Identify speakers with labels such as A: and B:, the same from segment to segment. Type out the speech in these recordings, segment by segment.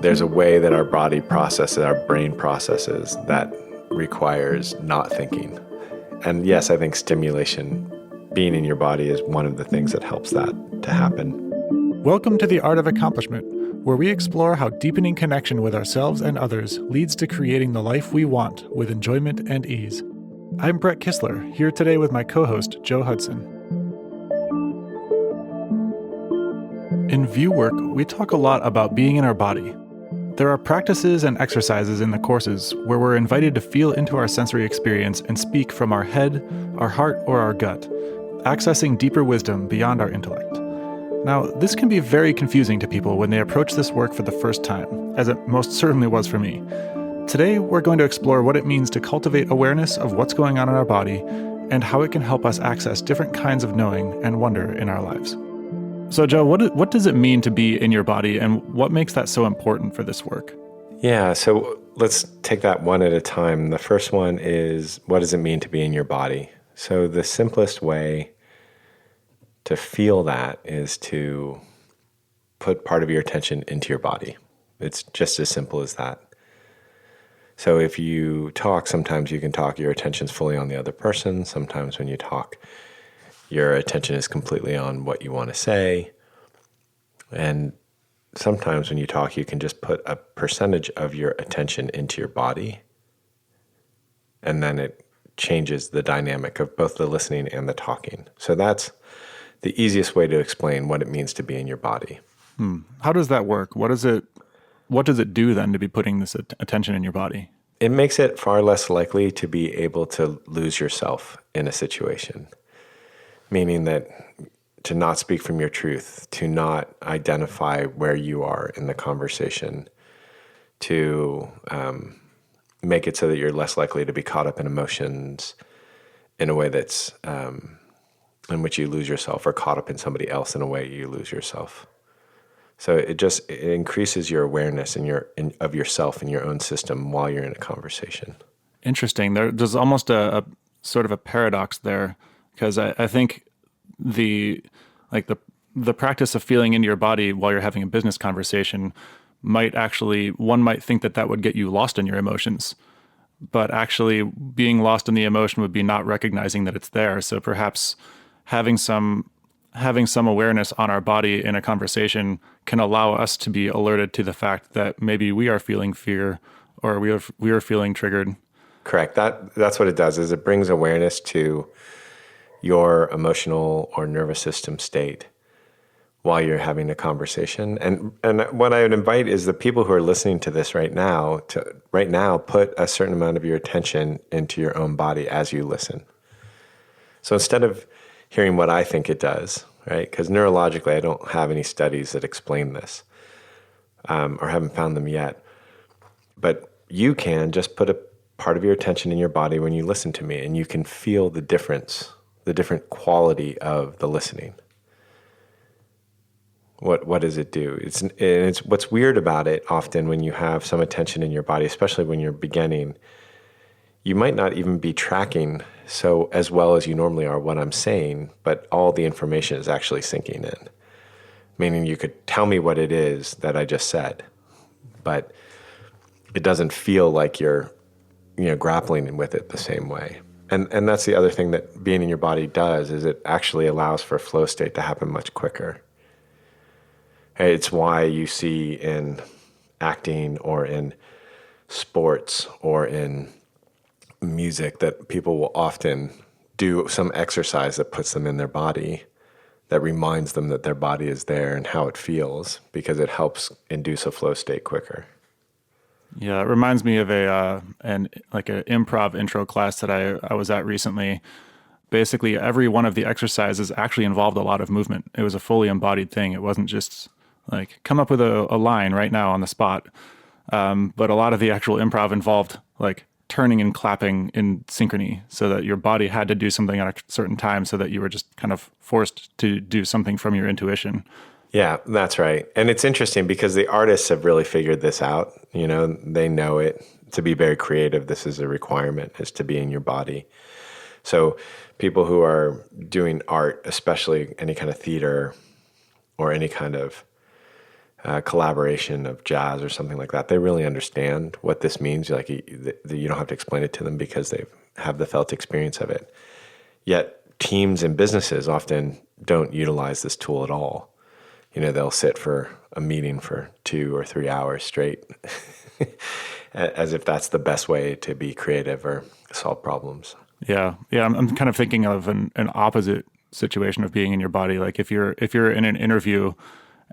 A: there's a way that our body processes, our brain processes, that requires not thinking. And yes, I think stimulation, being in your body, is one of the things that helps that to happen.
B: Welcome to The Art of Accomplishment, where we explore how deepening connection with ourselves and others leads to creating the life we want with enjoyment and ease. I'm Brett Kistler, here today with my co-host, Joe Hudson. In View Work, we talk a lot about being in our body. There are practices and exercises in the courses where we're invited to feel into our sensory experience and speak from our head, our heart, or our gut, accessing deeper wisdom beyond our intellect. Now, this can be very confusing to people when they approach this work for the first time, as it most certainly was for me. Today, we're going to explore what it means to cultivate awareness of what's going on in our body and how it can help us access different kinds of knowing and wonder in our lives. So, Joe, what does it mean to be in your body, and what makes that so important for this work?
A: Yeah, so let's take that one at a time. The first one is, what does it mean to be in your body? So the simplest way to feel that is to put part of your attention into your body. It's just as simple as that. So if you talk, sometimes you can talk, your attention's fully on the other person. Sometimes when you talk, your attention is completely on what you want to say. And sometimes when you talk, you can just put a percentage of your attention into your body. And then it changes the dynamic of both the listening and the talking. So that's the easiest way to explain what it means to be in your body.
B: How does that work? What does it do then to be putting this attention in your body?
A: It makes it far less likely to be able to lose yourself in a situation. Meaning that to not speak from your truth, to not identify where you are in the conversation, to make it so that you're less likely to be caught up in emotions in a way that's in which you lose yourself, or caught up in somebody else in a way you lose yourself. So it increases your awareness of yourself and your own system while you're in a conversation.
B: Interesting. There's almost a sort of a paradox there. Because I think the practice of feeling into your body while you're having a business conversation one might think that would get you lost in your emotions. But actually being lost in the emotion would be not recognizing that it's there. So perhaps having some awareness on our body in a conversation can allow us to be alerted to the fact that maybe we are feeling fear, or we are feeling triggered.
A: Correct. That's what it does, is it brings awareness to your emotional or nervous system state while you're having a conversation. And what I would invite is the people who are listening to this right now to put a certain amount of your attention into your own body as you listen. So instead of hearing what I think it does, right? Because neurologically, I don't have any studies that explain this, or haven't found them yet. But you can just put a part of your attention in your body when you listen to me, and you can feel the difference, the different quality of the listening. What does it do? It's what's weird about it often when you have some attention in your body, especially when you're beginning, you might not even be tracking so as well as you normally are what I'm saying, but all the information is actually sinking in. Meaning you could tell me what it is that I just said, but it doesn't feel like you're grappling with it the same way. And that's the other thing that being in your body does, is it actually allows for flow state to happen much quicker. It's why you see in acting or in sports or in music that people will often do some exercise that puts them in their body, that reminds them that their body is there and how it feels, because it helps induce a flow state quicker.
B: Yeah, it reminds me of an improv intro class that I was at recently. Basically, every one of the exercises actually involved a lot of movement. It was a fully embodied thing. It wasn't just like, come up with a line right now on the spot. But a lot of the actual improv involved like turning and clapping in synchrony, so that your body had to do something at a certain time, so that you were just kind of forced to do something from your intuition.
A: Yeah, that's right. And it's interesting because the artists have really figured this out. They know it. To be very creative, this is a requirement, is to be in your body. So people who are doing art, especially any kind of theater or any kind of collaboration of jazz or something like that. They really understand what this means. Like you don't have to explain it to them because they have the felt experience of it. Yet teams and businesses often don't utilize this tool at all. They'll sit for a meeting for 2 or 3 hours straight as if that's the best way to be creative or solve problems.
B: Yeah. Yeah. I'm kind of thinking of an opposite situation of being in your body. Like if you're in an interview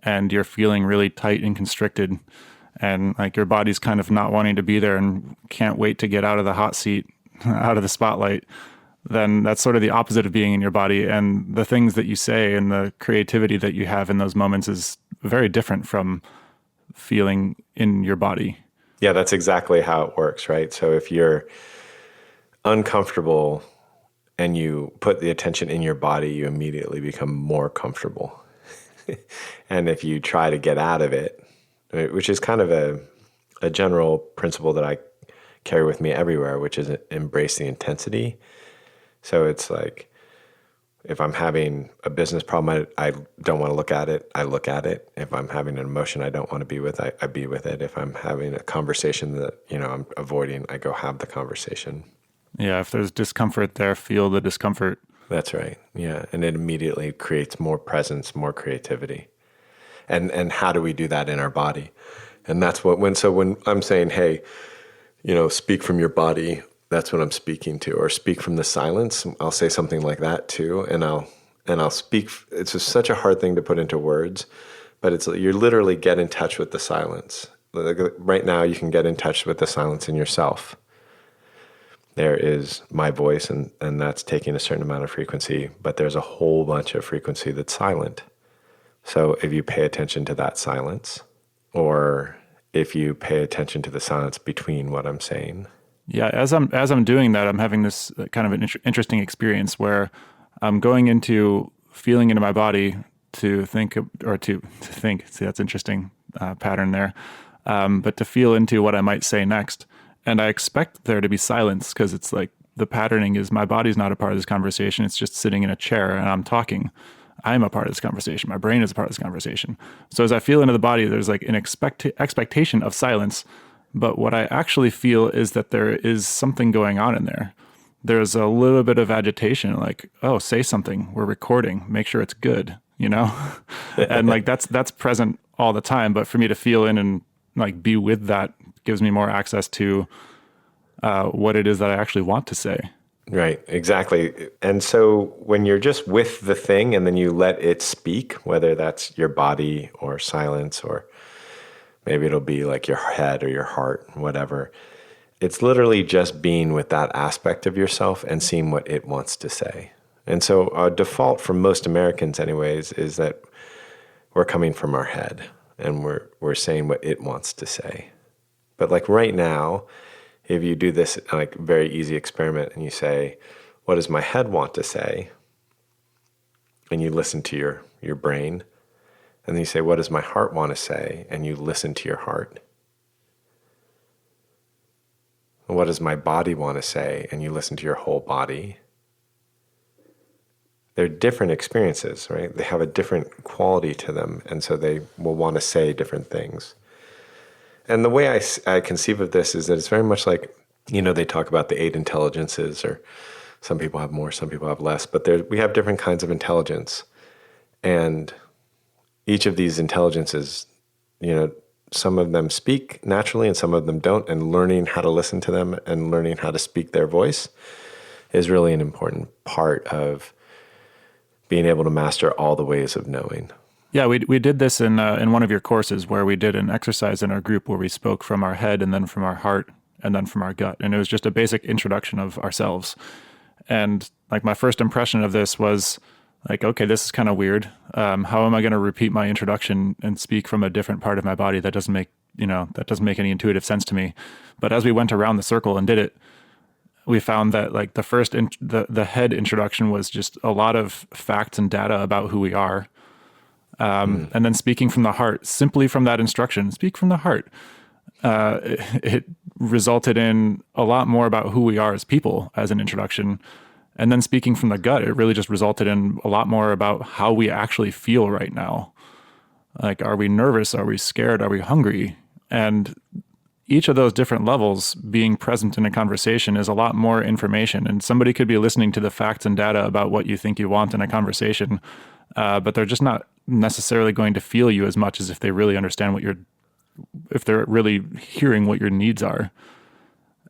B: and you're feeling really tight and constricted and like your body's kind of not wanting to be there and can't wait to get out of the hot seat, out of the spotlight, then that's sort of the opposite of being in your body. And the things that you say and the creativity that you have in those moments is very different from feeling in your body.
A: Yeah, that's exactly how it works, right? So if you're uncomfortable and you put the attention in your body, you immediately become more comfortable. And if you try to get out of it, which is kind of a general principle that I carry with me everywhere, which is embrace the intensity. So it's like, if I'm having a business problem, I don't want to look at it, I look at it. If I'm having an emotion I don't want to be with, I be with it. If I'm having a conversation that, I'm avoiding, I go have the conversation.
B: Yeah, if there's discomfort there, feel the discomfort.
A: That's right. Yeah. And it immediately creates more presence, more creativity. And how do we do that in our body? And that's when I'm saying, hey, speak from your body, that's what I'm speaking to. Or speak from the silence. I'll say something like that too. And I'll speak. It's just such a hard thing to put into words, but you literally get in touch with the silence. Right now you can get in touch with the silence in yourself. There is my voice, and that's taking a certain amount of frequency, but there's a whole bunch of frequency that's silent. So if you pay attention to that silence, or if you pay attention to the silence between what I'm saying.
B: Yeah, as I'm doing that, I'm having this kind of an interesting experience where I'm going into feeling into my body to think, or to think. See, that's interesting pattern there. But to feel into what I might say next. And I expect there to be silence because it's like the patterning is my body's not a part of this conversation. It's just sitting in a chair and I'm talking. I'm a part of this conversation. My brain is a part of this conversation. So as I feel into the body, there's like an expectation of silence. But what I actually feel is that there is something going on in there. There's a little bit of agitation, like, oh, say something. We're recording. Make sure it's good, And like that's present all the time. But for me to feel in and like be with that gives me more access to what it is that I actually want to say.
A: Right, exactly. And so when you're just with the thing and then you let it speak, whether that's your body or silence, or maybe it'll be like your head or your heart, whatever, it's literally just being with that aspect of yourself and seeing what it wants to say. And so our default for most Americans anyways is that we're coming from our head and we're saying what it wants to say. But like right now, if you do this like very easy experiment and you say, what does my head want to say? And you listen to your brain. And then you say, what does my heart want to say? And you listen to your heart. And what does my body want to say? And you listen to your whole body. They're different experiences, right? They have a different quality to them. And so they will want to say different things. And the way I conceive of this is that it's very much like, they talk about the 8 intelligences, or some people have more, some people have less, but we have different kinds of intelligence. And each of these intelligences, some of them speak naturally and some of them don't, and learning how to listen to them and learning how to speak their voice is really an important part of being able to master all the ways of knowing.
B: Yeah, we did this in one of your courses where we did an exercise in our group where we spoke from our head and then from our heart and then from our gut. And it was just a basic introduction of ourselves. And like my first impression of this was like, okay, this is kind of weird. How am I going to repeat my introduction and speak from a different part of my body? That doesn't make any intuitive sense to me. But as we went around the circle and did it, we found that like the head introduction was just a lot of facts and data about who we are. And then speaking from the heart, simply from that instruction, speak from the heart. It resulted in a lot more about who we are as people as an introduction. And then speaking from the gut, it really just resulted in a lot more about how we actually feel right now. Like, are we nervous? Are we scared? Are we hungry? And each of those different levels being present in a conversation is a lot more information. And somebody could be listening to the facts and data about what you think you want in a conversation, but they're just not necessarily going to feel you as much as if they really understand if they're really hearing what your needs are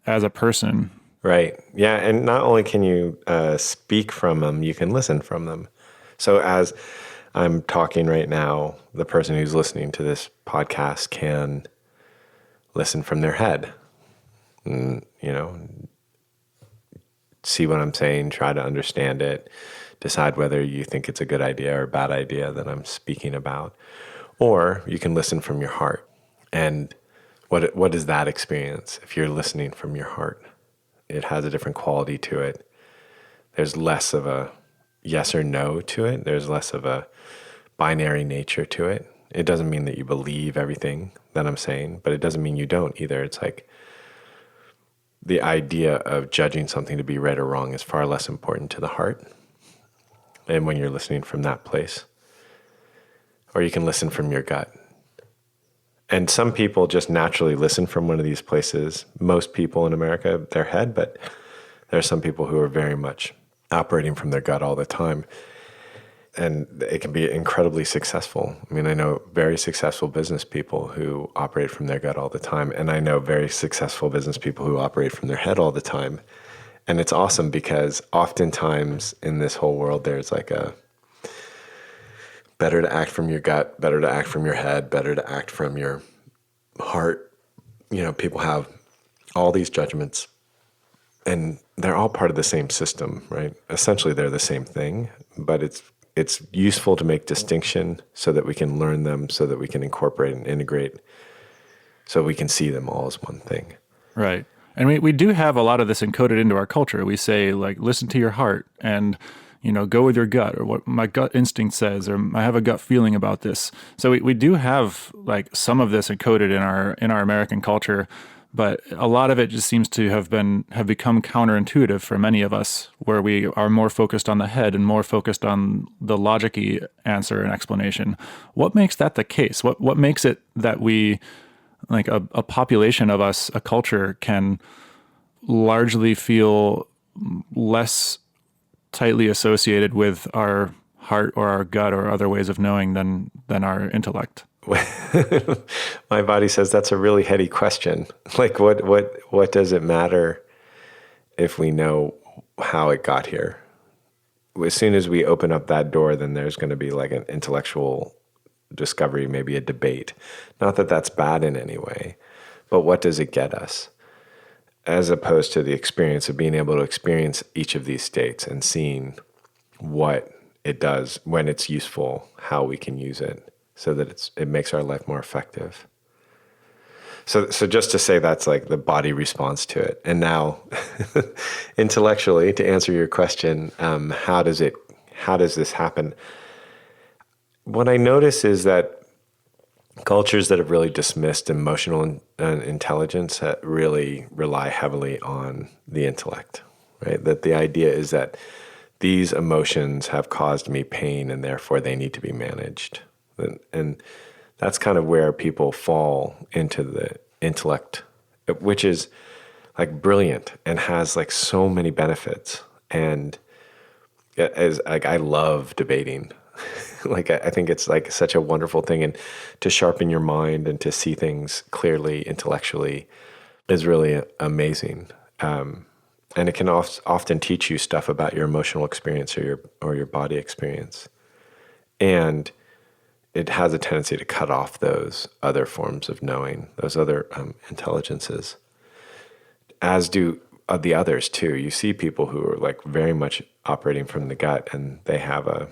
B: as a person.
A: Right. Yeah. And not only can you speak from them, you can listen from them. So as I'm talking right now, the person who's listening to this podcast can listen from their head and, see what I'm saying, try to understand it, decide whether you think it's a good idea or a bad idea that I'm speaking about. Or you can listen from your heart. And what is that experience if you're listening from your heart? It has a different quality to it. There's less of a yes or no to it. There's less of a binary nature to it. It doesn't mean that you believe everything that I'm saying, but it doesn't mean you don't either. It's like the idea of judging something to be right or wrong is far less important to the heart. And when you're listening from that place, or you can listen from your gut. And some people just naturally listen from one of these places. Most people in America, their head, but there are some people who are very much operating from their gut all the time. And it can be incredibly successful. I mean, I know very successful business people who operate from their gut all the time. And I know very successful business people who operate from their head all the time. And it's awesome because oftentimes in this whole world, there's like a better to act from your gut, better to act from your head, better to act from your heart. People have all these judgments and they're all part of the same system, right? Essentially, they're the same thing, but it's useful to make distinction so that we can learn them, so that we can incorporate and integrate, so we can see them all as one thing.
B: Right. And we do have a lot of this encoded into our culture. We say, like, listen to your heart and, go with your gut, or what my gut instinct says, or I have a gut feeling about this. So we do have like some of this encoded in our American culture, but a lot of it just seems to have become counterintuitive for many of us, where we are more focused on the head and more focused on the logic-y answer and explanation. What makes that the case? What makes it that we, like a population of us, a culture, can largely feel less tightly associated with our heart or our gut or other ways of knowing than our intellect?
A: My body says that's a really heady question. Like, what does it matter if we know how it got here? As soon as we open up that door, then there's going to be like an intellectual discovery, maybe a debate. Not that that's bad in any way, but what does it get us? As opposed to the experience of being able to experience each of these states and seeing what it does, when it's useful, how we can use it, so that it makes our life more effective. So just to say that's like the body response to it. And now, intellectually, to answer your question, how does this happen? What I notice is that cultures that have really dismissed emotional intelligence really rely heavily on the intellect, right? That the idea is that these emotions have caused me pain and therefore they need to be managed. And that's kind of where people fall into the intellect, which is like brilliant and has like so many benefits. And as like, I love debating. Like, I think it's like such a wonderful thing, and to sharpen your mind and to see things clearly intellectually is really amazing. And it can often teach you stuff about your emotional experience or your body experience. And it has a tendency to cut off those other forms of knowing, those other intelligences, as do the others too. You see people who are like very much operating from the gut, and they have a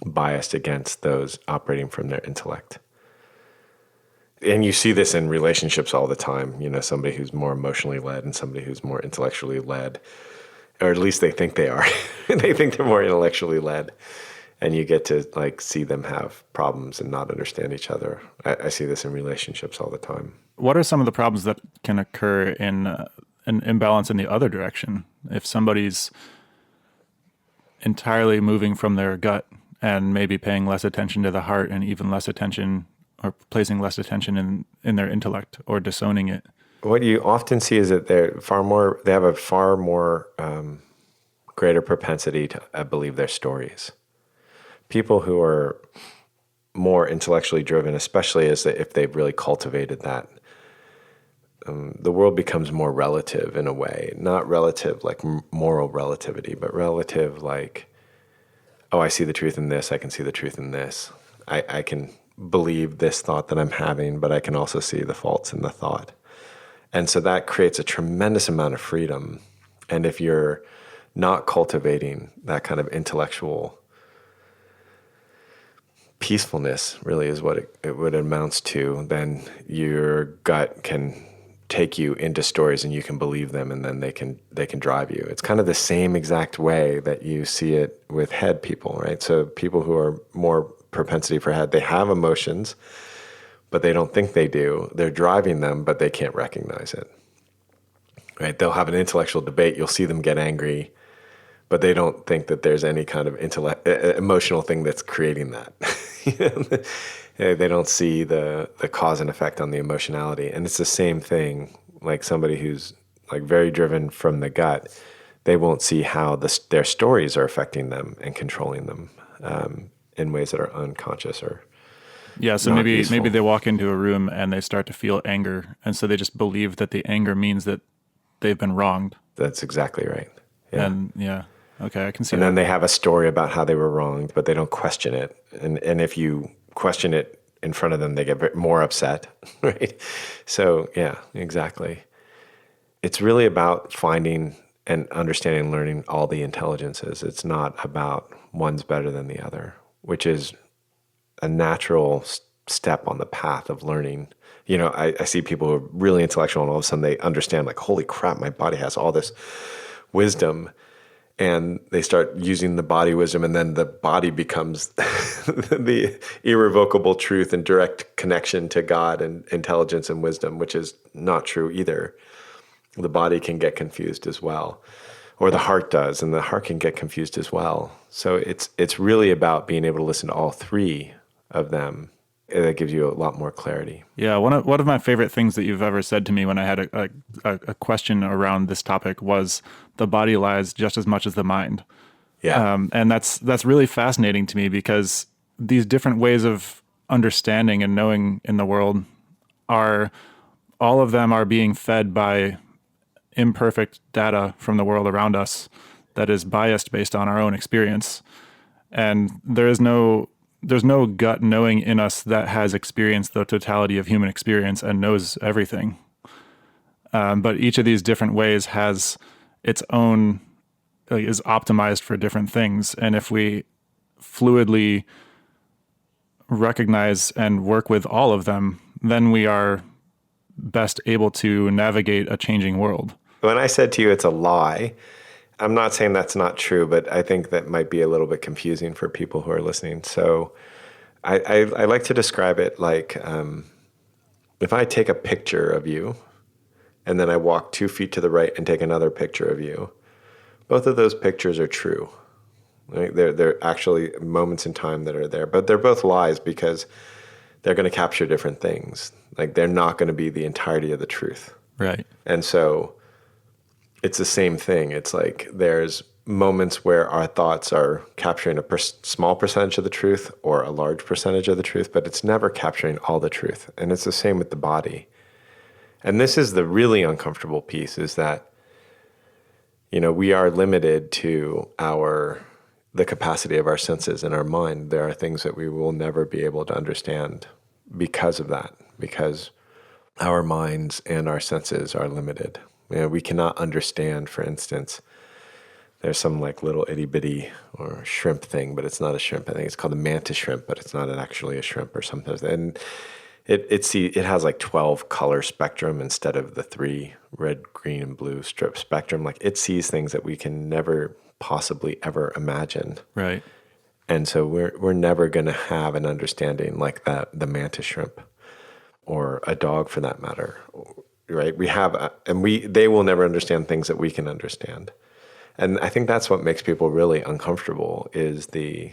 A: biased against those operating from their intellect. And you see this in relationships all the time, somebody who's more emotionally led and somebody who's more intellectually led, or at least they think they are. They think they're more intellectually led, and you get to like see them have problems and not understand each other. I see this in relationships all the time.
B: What are some of the problems that can occur in an imbalance in the other direction? If somebody's entirely moving from their gut and maybe paying less attention to the heart and even less attention or placing less attention in their intellect or disowning it.
A: What you often see is that they have a far more greater propensity to believe their stories. People who are more intellectually driven, especially if they've really cultivated that, the world becomes more relative in a way. Not relative like moral relativity, but relative like, oh, I see the truth in this, I can see the truth in this. I can believe this thought that I'm having, but I can also see the faults in the thought. And so that creates a tremendous amount of freedom. And if you're not cultivating that kind of intellectual peacefulness, really is what it amounts to, then your gut can take you into stories and you can believe them, and then they can drive you. It's kind of the same exact way that you see it with head people, right? So people who are more propensity for head, they have emotions, but they don't think they do. They're driving them, but they can't recognize it, right? They'll have an intellectual debate. You'll see them get angry, but they don't think that there's any kind of emotional thing that's creating that. They don't see the cause and effect on the emotionality. And it's the same thing, like somebody who's like very driven from the gut, they won't see how their stories are affecting them and controlling them in ways that are unconscious or
B: Yeah, so
A: not
B: maybe
A: useful.
B: maybe they walk into a room and they start to feel anger, and so they just believe that the anger means that they've been wronged.
A: That's exactly right. Yeah.
B: And yeah, okay, I can see
A: And
B: that.
A: then they have a story about how they were wronged, but they don't question it. And if you question it in front of them, they get more upset, right? So yeah, exactly. It's really about finding and understanding and learning all the intelligences. It's not about one's better than the other, which is a natural step on the path of learning. You know, I see people who are really intellectual and all of a sudden they understand like, holy crap, my body has all this wisdom. And they start using the body wisdom, and then the body becomes the irrevocable truth and direct connection to God and intelligence and wisdom, which is not true either. The body can get confused as well, or the heart does, and the heart can get confused as well. So it's really about being able to listen to all three of them. That gives you a lot more clarity.
B: Yeah, one of my favorite things that you've ever said to me when I had a question around this topic was the body lies just as much as the mind.
A: Yeah.
B: And that's really fascinating to me because these different ways of understanding and knowing in the world all of them are being fed by imperfect data from the world around us that is biased based on our own experience. And there's no gut knowing in us that has experienced the totality of human experience and knows everything. But each of these different ways has its own, is optimized for different things. And if we fluidly recognize and work with all of them, then we are best able to navigate a changing world.
A: When I said to you it's a lie, I'm not saying that's not true, but I think that might be a little bit confusing for people who are listening. So I like to describe it like if I take a picture of you and then I walk 2 feet to the right and take another picture of you, both of those pictures are true. Right? They're actually moments in time that are there, but they're both lies because they're going to capture different things. Like they're not going to be the entirety of the truth.
B: Right.
A: And so it's the same thing. It's like there's moments where our thoughts are capturing a small percentage of the truth or a large percentage of the truth, but it's never capturing all the truth. And it's the same with the body. And this is the really uncomfortable piece, is that, you know, we are limited to the capacity of our senses and our mind. There are things that we will never be able to understand because of that, because our minds and our senses are limited. You know, we cannot understand, for instance, there's some like little itty bitty or shrimp thing, but it's not a shrimp. I think it's called a mantis shrimp, but it's not actually a shrimp or something. And it has like 12 color spectrum instead of the 3 red, green, and blue strip spectrum. Like it sees things that we can never possibly ever imagine.
B: Right.
A: And so we're never going to have an understanding like that, the mantis shrimp or a dog for that matter. Right? They will never understand things that we can understand. And I think that's what makes people really uncomfortable is the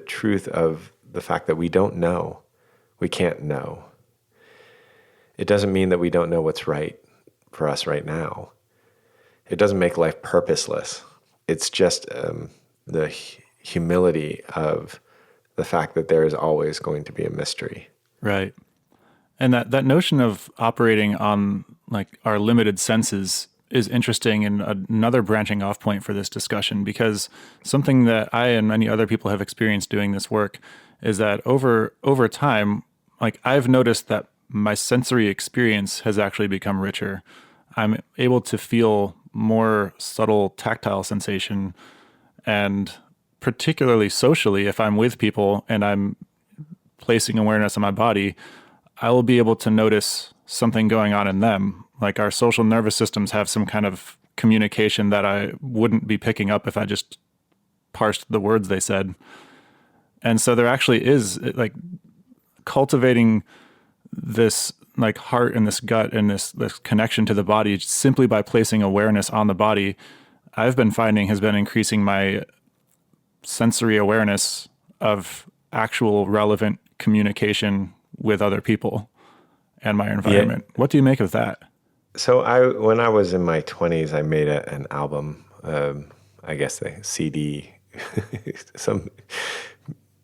A: truth of the fact that we don't know. We can't know. It doesn't mean that we don't know what's right for us right now. It doesn't make life purposeless. It's just the humility of the fact that there is always going to be a mystery.
B: Right. And that notion of operating on like our limited senses is interesting and another branching off point for this discussion, because something that I and many other people have experienced doing this work is that over time, like I've noticed that my sensory experience has actually become richer. I'm able to feel more subtle tactile sensation, and particularly socially, if I'm with people and I'm placing awareness on my body, I will be able to notice something going on in them. Like our social nervous systems have some kind of communication that I wouldn't be picking up if I just parsed the words they said. And so there actually is like cultivating this like heart and this gut and this connection to the body simply by placing awareness on the body, I've been finding has been increasing my sensory awareness of actual relevant communication with other people and my environment. What do you make of that?
A: So when I was in my 20s, I made an album, I guess a CD, some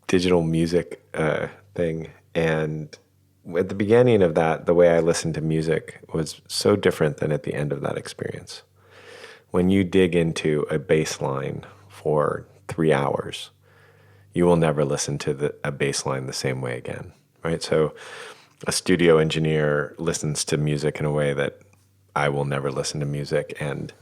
A: digital music thing. And at the beginning of that, the way I listened to music was so different than at the end of that experience. When you dig into a bass line for 3 hours, you will never listen to a bass line the same way again, right? So a studio engineer listens to music in a way that I will never listen to music. And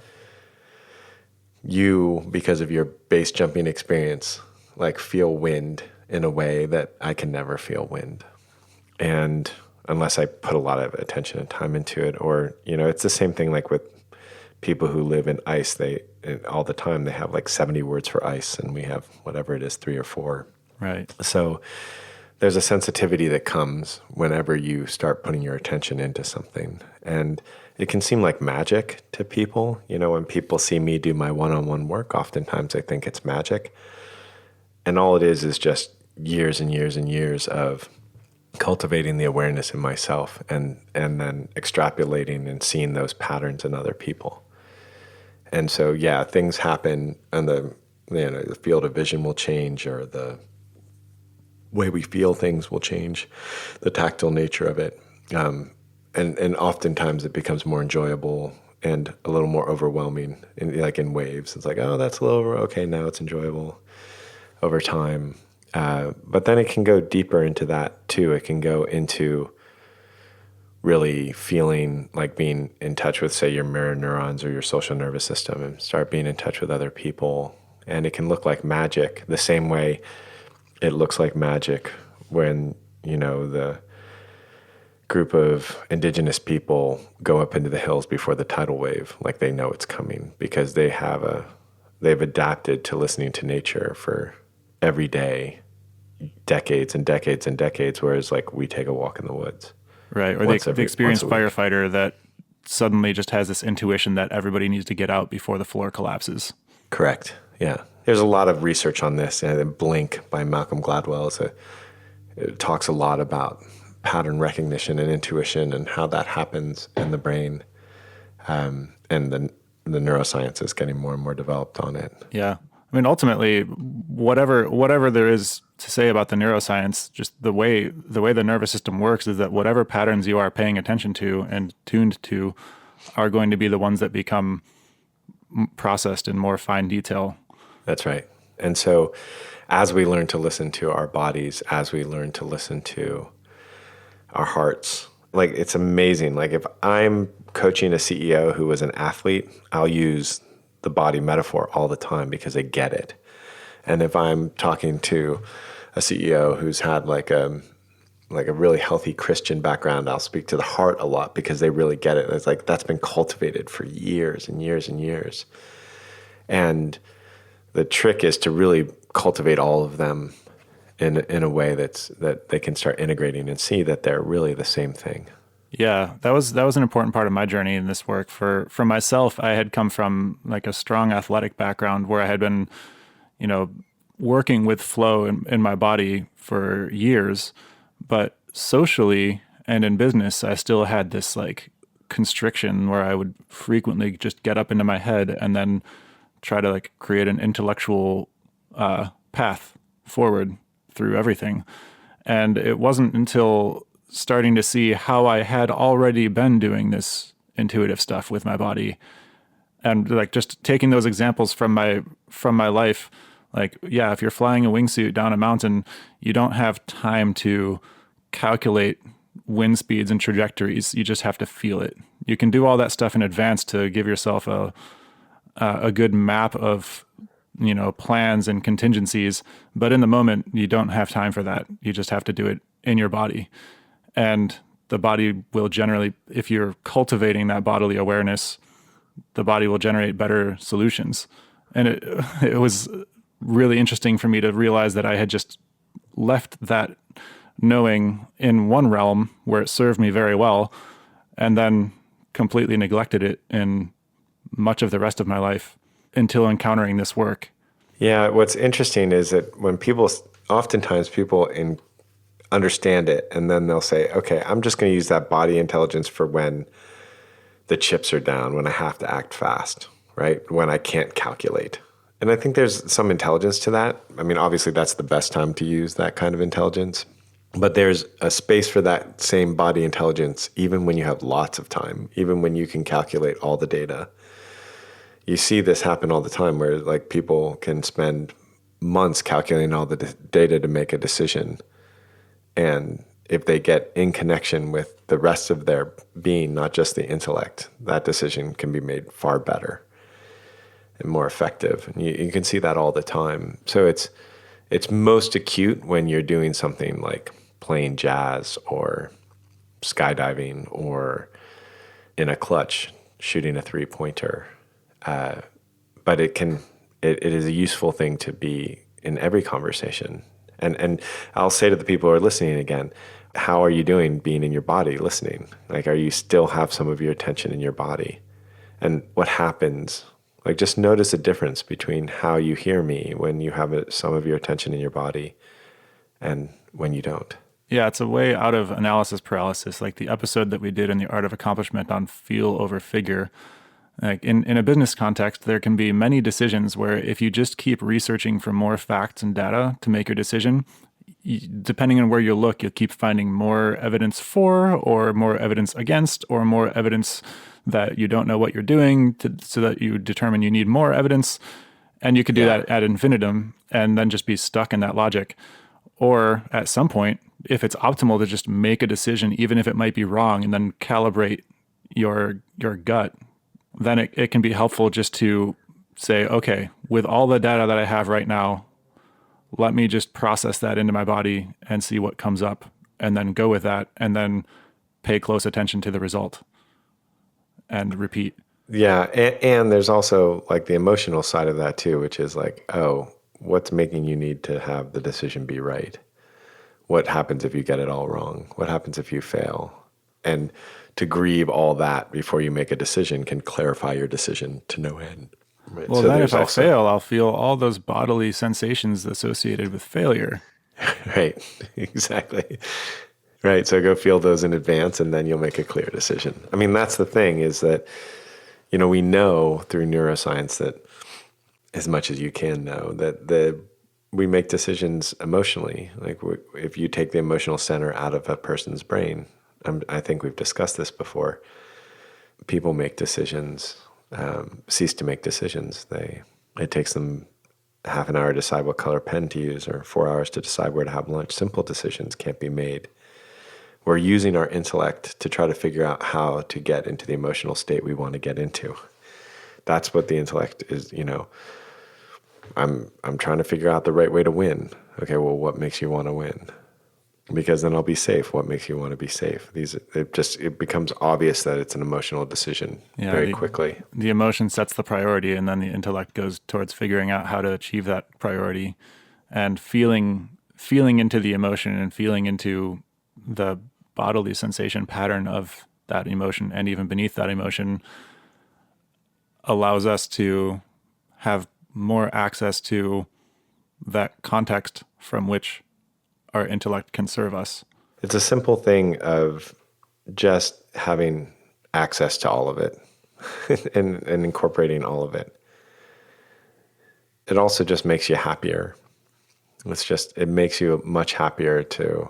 A: you, because of your bass jumping experience, like feel wind in a way that I can never feel wind. And unless I put a lot of attention and time into it, or, it's the same thing like with people who live in ice, all the time, they have like 70 words for ice and we have whatever it is, 3 or 4.
B: Right.
A: So there's a sensitivity that comes whenever you start putting your attention into something. And it can seem like magic to people. When people see me do my one-on-one work, oftentimes they think it's magic. And all it is just years and years and years of cultivating the awareness in myself and then extrapolating and seeing those patterns in other people. And so, yeah, things happen and the field of vision will change, or the way we feel things will change, the tactile nature of it. And oftentimes it becomes more enjoyable and a little more overwhelming, in waves. It's like, oh, that's a little, okay, now it's enjoyable over time. But then it can go deeper into that too. It can go into really feeling like being in touch with, say, your mirror neurons or your social nervous system, and start being in touch with other people. And it can look like magic the same way it looks like magic when, the group of indigenous people go up into the hills before the tidal wave, like they know it's coming because they've adapted to listening to nature for every day, decades and decades and decades, whereas like we take a walk in the woods.
B: Right. Or the experienced firefighter that suddenly just has this intuition that everybody needs to get out before the floor collapses.
A: Correct. Yeah. There's a lot of research on this, and Blink by Malcolm Gladwell it talks a lot about pattern recognition and intuition and how that happens in the brain. And the neuroscience is getting more and more developed on it.
B: Yeah. I mean, ultimately, whatever there is to say about the neuroscience, just the way the nervous system works is that whatever patterns you are paying attention to and tuned to are going to be the ones that become processed in more fine detail.
A: That's right. And so as we learn to listen to our bodies, as we learn to listen to our hearts, like it's amazing. Like if I'm coaching a CEO who was an athlete, I'll use the body metaphor all the time because they get it. And if I'm talking to a CEO who's had like a really healthy Christian background, I'll speak to the heart a lot because they really get it. It's like that's been cultivated for years and years and years. And the trick is to really cultivate all of them in a way that they can start integrating and see that they're really the same thing.
B: Yeah, that was an important part of my journey in this work. For myself, I had come from like a strong athletic background where I had been, working with flow in my body for years, but socially and in business, I still had this like constriction where I would frequently just get up into my head and then try to like create an intellectual path forward through everything. And it wasn't until starting to see how I had already been doing this intuitive stuff with my body and like just taking those examples from my life, like yeah, if you're flying a wingsuit down a mountain, you don't have time to calculate wind speeds and trajectories. You just have to feel it. You can do all that stuff in advance to give yourself a good map of plans and contingencies, but in the moment you don't have time for that. You just have to do it in your body. And the body will generally, if you're cultivating that bodily awareness, the body will generate better solutions. And it was really interesting for me to realize that I had just left that knowing in one realm where it served me very well, and then completely neglected it in much of the rest of my life until encountering this work.
A: Yeah, what's interesting is that when oftentimes people understand it, and then they'll say, okay, I'm just going to use that body intelligence for when the chips are down, when I have to act fast, right? When I can't calculate. And I think there's some intelligence to that. I mean, obviously that's the best time to use that kind of intelligence. But there's a space for that same body intelligence, even when you have lots of time, even when you can calculate all the data. You see this happen all the time where like people can spend months calculating all the data to make a decision. And if they get in connection with the rest of their being, not just the intellect, that decision can be made far better and more effective. And you can see that all the time. So it's most acute when you're doing something like playing jazz or skydiving or in a clutch shooting a three-pointer. But it is a useful thing to be in every conversation. And I'll say to the people who are listening again, how are you doing being in your body, listening? Like, are you still have some of your attention in your body? And what happens? Like, just notice a difference between how you hear me when you have some of your attention in your body and when you don't.
B: Yeah, it's a way out of analysis paralysis, like the episode that we did in The Art of Accomplishment on feel over figure. Like in a business context, there can be many decisions where if you just keep researching for more facts and data to make your decision, depending on where you look, you'll keep finding more evidence for or more evidence against or more evidence that you don't know what you're doing so that you determine you need more evidence. And you could do that ad infinitum and then just be stuck in that logic. Or at some point, if it's optimal to just make a decision, even if it might be wrong, and then calibrate your gut, then it can be helpful just to say, okay, with all the data that I have right now, let me just process that into my body and see what comes up, and then go with that, and then pay close attention to the result and repeat.
A: Yeah. And there's also like the emotional side of that too, which is like, oh, what's making you need to have the decision be right? What happens if you get it all wrong? What happens if you fail? And to grieve all that before you make a decision can clarify your decision to no end. Right?
B: Well,
A: So
B: then if I
A: also,
B: fail, I'll feel all those bodily sensations associated with failure.
A: right, exactly. Right. So go feel those in advance and then you'll make a clear decision. I mean, that's the thing is that, we know through neuroscience that as much as you can know that we make decisions emotionally. Like if you take the emotional center out of a person's brain, I think we've discussed this before. People make decisions, cease to make decisions. It takes them half an hour to decide what color pen to use or 4 hours to decide where to have lunch. Simple decisions can't be made. We're using our intellect to try to figure out how to get into the emotional state we want to get into. That's what the intellect is, I'm trying to figure out the right way to win. Okay, well, what makes you want to win? Because then I'll be safe. What makes you want to be safe? It becomes obvious that it's an emotional decision very quickly.
B: The emotion sets the priority, and then the intellect goes towards figuring out how to achieve that priority, and feeling into the emotion and feeling into the bodily sensation pattern of that emotion, and even beneath that emotion, allows us to have more access to that context from which our intellect can serve us.
A: It's a simple thing of just having access to all of it and incorporating all of it. It also just makes you happier. It makes you much happier to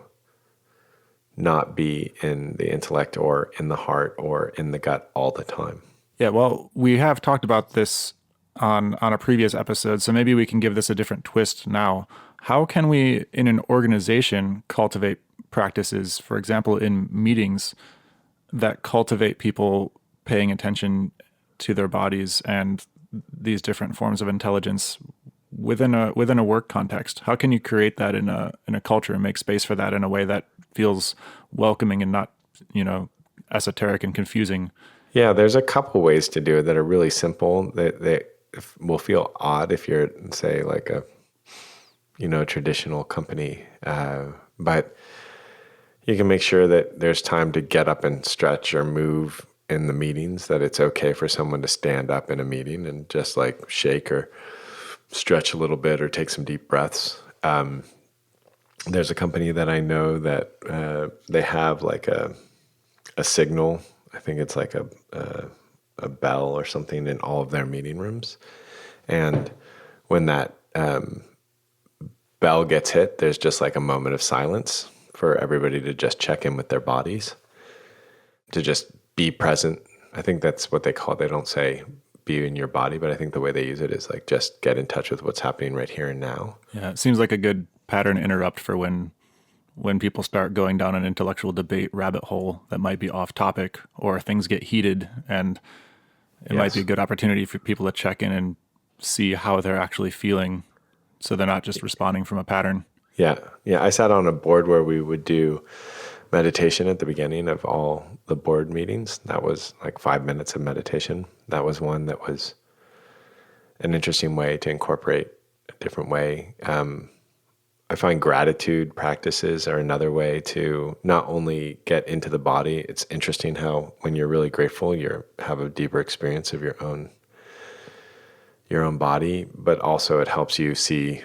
A: not be in the intellect or in the heart or in the gut all the time.
B: Yeah, well, we have talked about this on a previous episode, so maybe we can give this a different twist now. How can we, in an organization, cultivate practices, for example, in meetings, that cultivate people paying attention to their bodies and these different forms of intelligence within a work context? How can you create that in a culture and make space for that in a way that feels welcoming and not, esoteric and confusing?
A: Yeah, there's a couple ways to do it that are really simple. They will feel odd if you're, say, like a traditional company, but you can make sure that there's time to get up and stretch or move in the meetings. That it's okay for someone to stand up in a meeting and just like shake or stretch a little bit or take some deep breaths. There's a company that I know that they have like a signal. I think it's like a bell or something in all of their meeting rooms. And when that bell gets hit, there's just like a moment of silence for everybody to just check in with their bodies, to just be present. I think that's what they call it. They don't say be in your body, but I think the way they use it is like just get in touch with what's happening right here and now.
B: Yeah, it seems like a good pattern to interrupt for when people start going down an intellectual debate rabbit hole that might be off topic or things get heated, and it might be a good opportunity for people to check in and see how they're actually feeling so they're not just responding from a pattern.
A: Yeah. Yeah. I sat on a board where we would do meditation at the beginning of all the board meetings. That was like 5 minutes of meditation. That was one that was an interesting way to incorporate a different way. I find gratitude practices are another way to not only get into the body. It's interesting how when you're really grateful, you have a deeper experience of your own body, but also it helps you see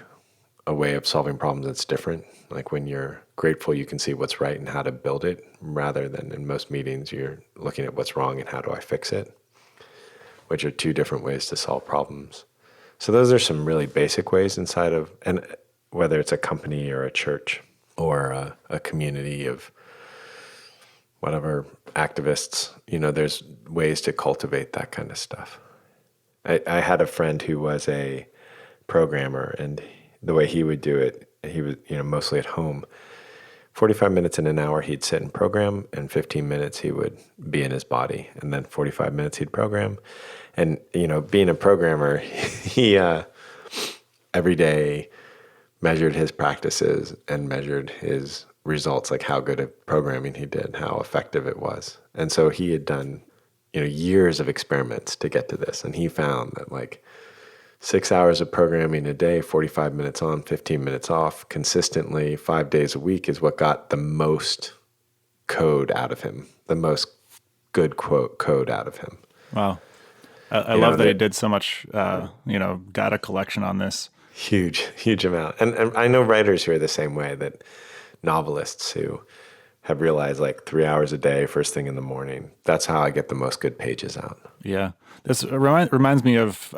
A: a way of solving problems that's different. Like when you're grateful, you can see what's right and how to build it, rather than in most meetings, you're looking at what's wrong and how do I fix it, which are two different ways to solve problems. So those are some really basic ways inside of, and whether it's a company or a church or a community of whatever activists, there's ways to cultivate that kind of stuff. I had a friend who was a programmer, and the way he would do it, he was, mostly at home. 45 minutes in an hour, he'd sit and program, and 15 minutes he would be in his body. And then 45 minutes he'd program. And, being a programmer, he every day measured his practices and measured his results, like how good at programming he did, how effective it was. And so he had done, years of experiments to get to this. And he found that like 6 hours of programming a day, 45 minutes on, 15 minutes off, consistently 5 days a week is what got the most code out of him, the most good quote code out of him.
B: Wow. I love that he did so much, data collection on this.
A: Huge amount. And I know writers who are the same way, that novelists who have realized like 3 hours a day, first thing in the morning, that's how I get the most good pages out.
B: Yeah. This reminds me of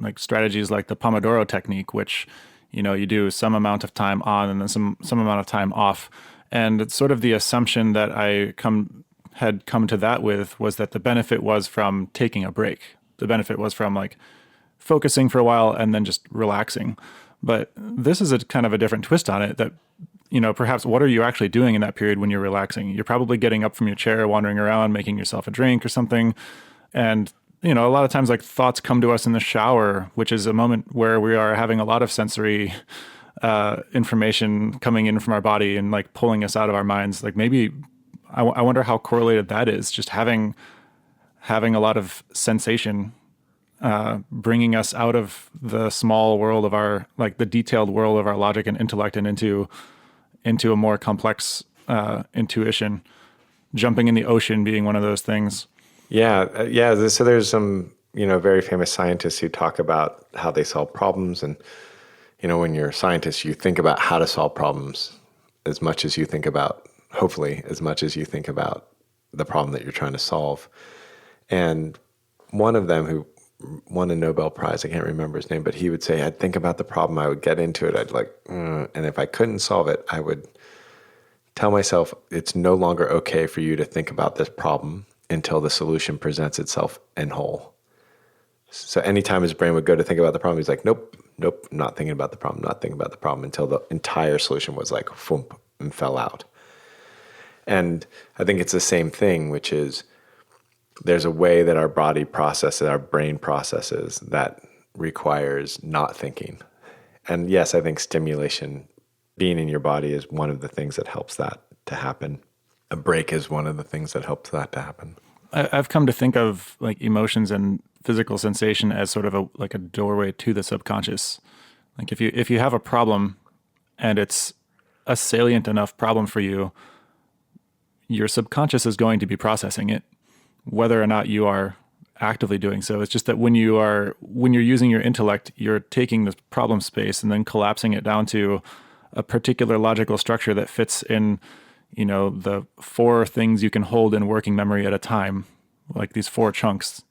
B: like strategies like the Pomodoro technique, which, you do some amount of time on and then some amount of time off. And it's sort of the assumption that I had come to that with was that the benefit was from taking a break. The benefit was from like focusing for a while and then just relaxing. But this is a kind of a different twist on it, that, perhaps what are you actually doing in that period when you're relaxing? You're probably getting up from your chair, wandering around, making yourself a drink or something. And, a lot of times like thoughts come to us in the shower, which is a moment where we are having a lot of sensory information coming in from our body and like pulling us out of our minds. Like maybe I wonder how correlated that is, just having a lot of sensation bringing us out of the small world of our, like the detailed world of our logic and intellect, and into a more complex intuition. Jumping in the ocean being one of those things.
A: Yeah. So there's some, very famous scientists who talk about how they solve problems. And, when you're a scientist, you think about how to solve problems as much as you think about hopefully, as much as you think about the problem that you're trying to solve. And one of them who won a Nobel Prize, I can't remember his name, but he would say, I'd think about the problem, I would get into it, I'd like, and if I couldn't solve it, I would tell myself it's no longer okay for you to think about this problem until the solution presents itself in whole. So anytime his brain would go to think about the problem, he's like, nope, nope, not thinking about the problem, not thinking about the problem until the entire solution was like, thump, and fell out. And I think it's the same thing, which is there's a way that our body processes, our brain processes that requires not thinking. And yes, I think stimulation, being in your body is one of the things that helps that to happen. A break is one of the things that helps that to happen.
B: I've come to think of like emotions and physical sensation as sort of a doorway to the subconscious. Like if you have a problem and it's a salient enough problem for you, your subconscious is going to be processing it, whether or not you are actively doing so. It's just that when you're using your intellect, you're taking this problem space and then collapsing it down to a particular logical structure that fits in, the 4 things you can hold in working memory at a time, like these 4 chunks.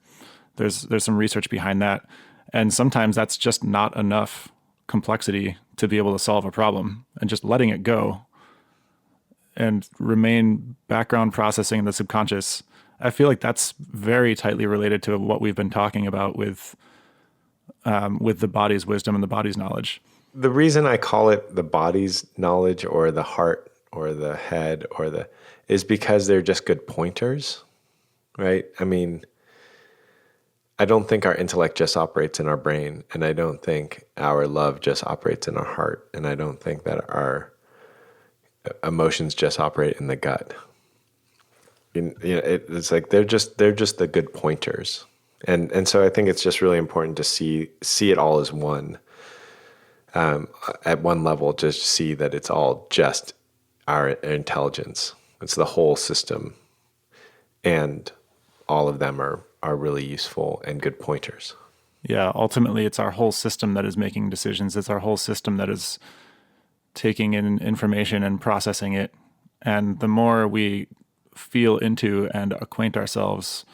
B: There's some research behind that. And sometimes that's just not enough complexity to be able to solve a problem, and just letting it go and remain background processing in the subconscious. I feel like that's very tightly related to what we've been talking about with the body's wisdom and the body's knowledge.
A: The reason I call it the body's knowledge or the heart or the head is because they're just good pointers, right? I mean, I don't think our intellect just operates in our brain, and I don't think our love just operates in our heart, and I don't think that our emotions just operate in the gut. It's like they're just the good pointers, and so I think it's just really important to see it all as one. At one level, just see that it's all just our intelligence. It's the whole system, and all of them are really useful and good pointers.
B: Yeah, ultimately, it's our whole system that is making decisions. It's our whole system that is taking in information and processing it. And the more we feel into and acquaint ourselves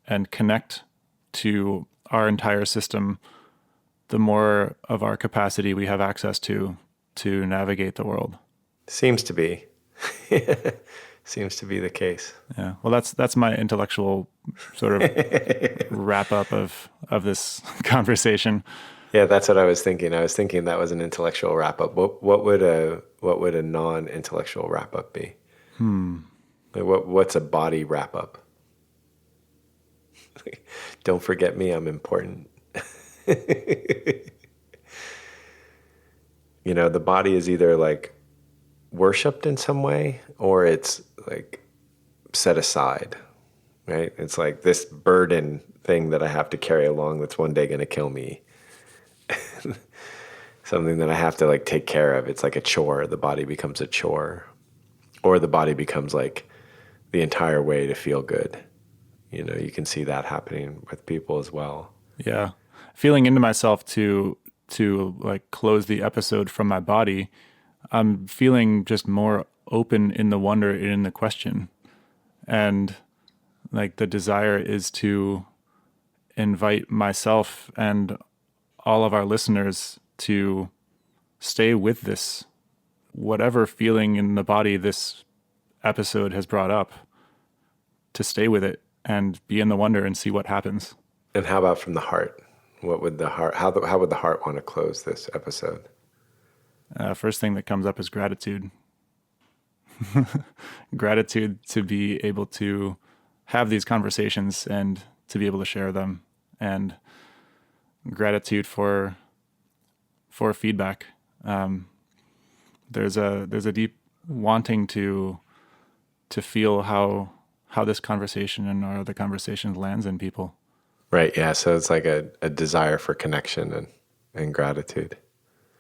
B: and connect to our entire system, the more of our capacity we have access to navigate the world.
A: Seems to be. Seems to be the case.
B: Yeah. Well, that's my intellectual sort of wrap up of this conversation.
A: Yeah, that's what I was thinking. I was thinking that was an intellectual wrap up. What would a non-intellectual wrap up be? Like what's a body wrap up? Don't forget me, I'm important. The body is either like worshipped in some way or it's like set aside, right? It's like this burden thing that I have to carry along that's one day going to kill me. Something that I have to like take care of. It's like a chore. The body becomes a chore, or the body becomes like the entire way to feel good. You can see that happening with people as well.
B: Yeah. Feeling into myself to like close the episode from my body, I'm feeling just more open in the wonder and in the question. And like the desire is to invite myself and all of our listeners to stay with this, whatever feeling in the body this episode has brought up, to stay with it and be in the wonder and see what happens.
A: And how about from the heart? What would the heart? How would the heart want to close this episode?
B: First thing that comes up is gratitude. Gratitude to be able to have these conversations and to be able to share them, and gratitude for feedback. There's a deep wanting to feel how this conversation and our other conversations lands in people.
A: Right. Yeah. So it's like a desire for connection and gratitude.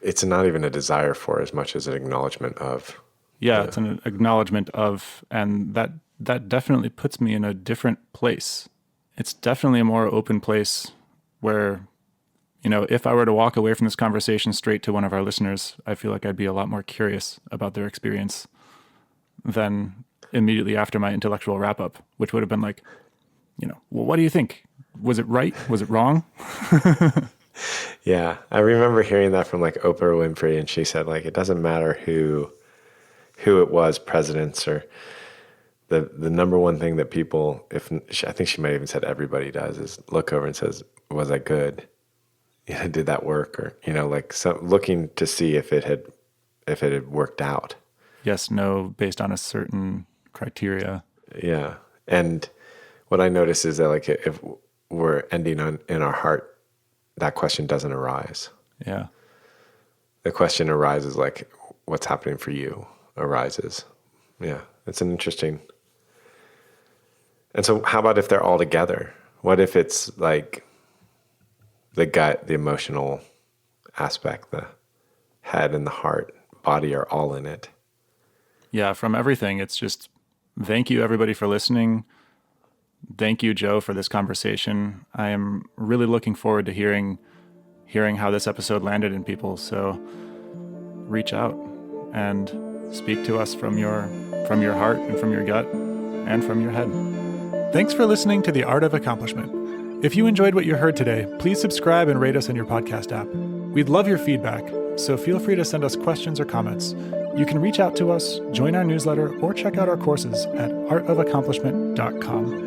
A: It's not even a desire for as much as an acknowledgement of.
B: Yeah, it's an acknowledgement of, and that definitely puts me in a different place. It's definitely a more open place where, if I were to walk away from this conversation straight to one of our listeners, I feel like I'd be a lot more curious about their experience. than immediately after my intellectual wrap up, which would have been like, well, what do you think? Was it right? Was it wrong?
A: Yeah, I remember hearing that from like Oprah Winfrey, and she said like it doesn't matter who it was, presidents or the number one thing that people, I think she might have even said everybody does, is look over and says, was I good? Did that work? Or like looking to see if it had worked out.
B: Yes, no, based on a certain criteria.
A: Yeah, and what I notice is that like if we're ending in our heart, that question doesn't arise.
B: Yeah.
A: The question arises like, what's happening for you arises. Yeah, it's an interesting. And so how about if they're all together? What if it's like the gut, the emotional aspect, the head and the heart, body are all in it?
B: Yeah, from everything, it's just thank you everybody for listening. Thank you, Joe, for this conversation. I am really looking forward to hearing how this episode landed in people. So reach out and speak to us from your heart and from your gut and from your head. Thanks for listening to The Art of Accomplishment. If you enjoyed what you heard today, please subscribe and rate us in your podcast app. We'd love your feedback, so feel free to send us questions or comments. You can reach out to us, join our newsletter, or check out our courses at artofaccomplishment.com.